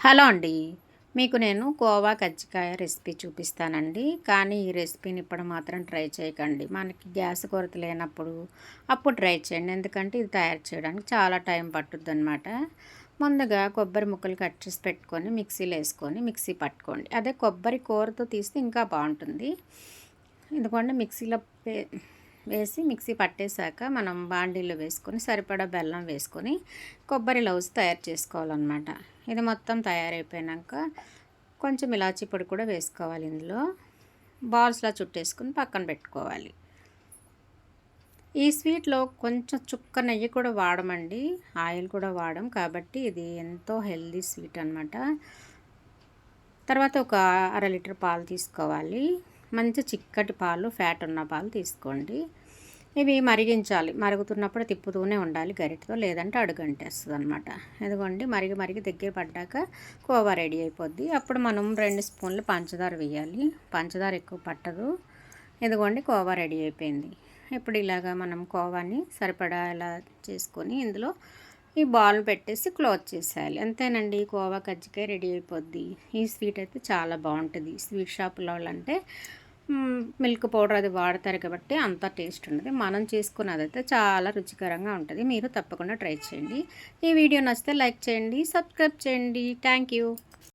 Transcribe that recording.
Hello అండి. మీకు నేను కోవా కజ్జికాయ రెసిపీ చూపిస్తానండి. కానీ ఈ రెసిపీని ఇప్పుడు మాత్రం ట్రై చేయకండి. మనకి గ్యాస్ కొరత లేనప్పుడు అప్పుడు ట్రై చేయండి. ఎందుకంటే ఇది తయారు చేయడానికి చాలా టైం పట్టుద్దనమాట. ముందుగా కొబ్బరి ముక్కలు కట్ చేసి పెట్టుకొని మిక్సీలో వేసుకొని మిక్సీ పట్టుకోండి. అదే కొబ్బరి కూరతో తీస్తే ఇంకా బాగుంటుంది. ఎందుకంటే మిక్సీలో వేసి మిక్సీ పట్టేశాక మనం బాండీలో వేసుకొని సరిపడా బెల్లం వేసుకొని కొబ్బరి లౌజ్ తయారు చేసుకోవాలన్నమాట. ఇది మొత్తం తయారైపోయాక కొంచెం ఇలాచీ పొడి కూడా వేసుకోవాలి. ఇందులో బాల్స్లా చుట్టేసుకొని పక్కన పెట్టుకోవాలి. ఈ స్వీట్లో కొంచెం చుక్క నెయ్యి కూడా వాడమండి, ఆయిల్ కూడా వాడం. కాబట్టి ఇది ఎంతో హెల్దీ స్వీట్ అనమాట. తర్వాత ఒక 1/2 లీటర్ పాలు తీసుకోవాలి. మంచి చిక్కటి పాలు, ఫ్యాట్ ఉన్న పాలు తీసుకోండి. ఇవి మరిగించాలి. మరుగుతున్నప్పుడు తిప్పుతూనే ఉండాలి గరిటతో, లేదంటే అడుగంటేస్తుంది అనమాట. ఇదిగోండి మరిగి దగ్గర పడ్డాక కోవా రెడీ అయిపోద్ది. అప్పుడు మనం 2 స్పూన్లు పంచదార వేయాలి. పంచదార ఎక్కువ పట్టదు. ఇదిగోండి కోవా రెడీ అయిపోయింది. ఇప్పుడు ఇలాగా మనం కోవాని సరిపడా ఇలా చేసుకొని ఇందులో ఈ బాల్ పెట్టేసి క్లోజ్ చేసేయాలి. అంతేనండి, కోవా కజ్జికాయ రెడీ అయిపోద్ది. ఈ స్వీట్ అయితే చాలా బాగుంటుంది. స్వీట్ షాపులో వాళ్ళంటే మిల్క్ పౌడర్ అది వాడతారు కాబట్టి అంత టేస్ట్ ఉండదు. మనం చేసుకున్నదైతే చాలా రుచికరంగా ఉంటుంది. మీరు తప్పకుండా ట్రై చేయండి. ఈ వీడియో నచ్చితే లైక్ చేయండి, సబ్స్క్రైబ్ చేయండి. Thank you.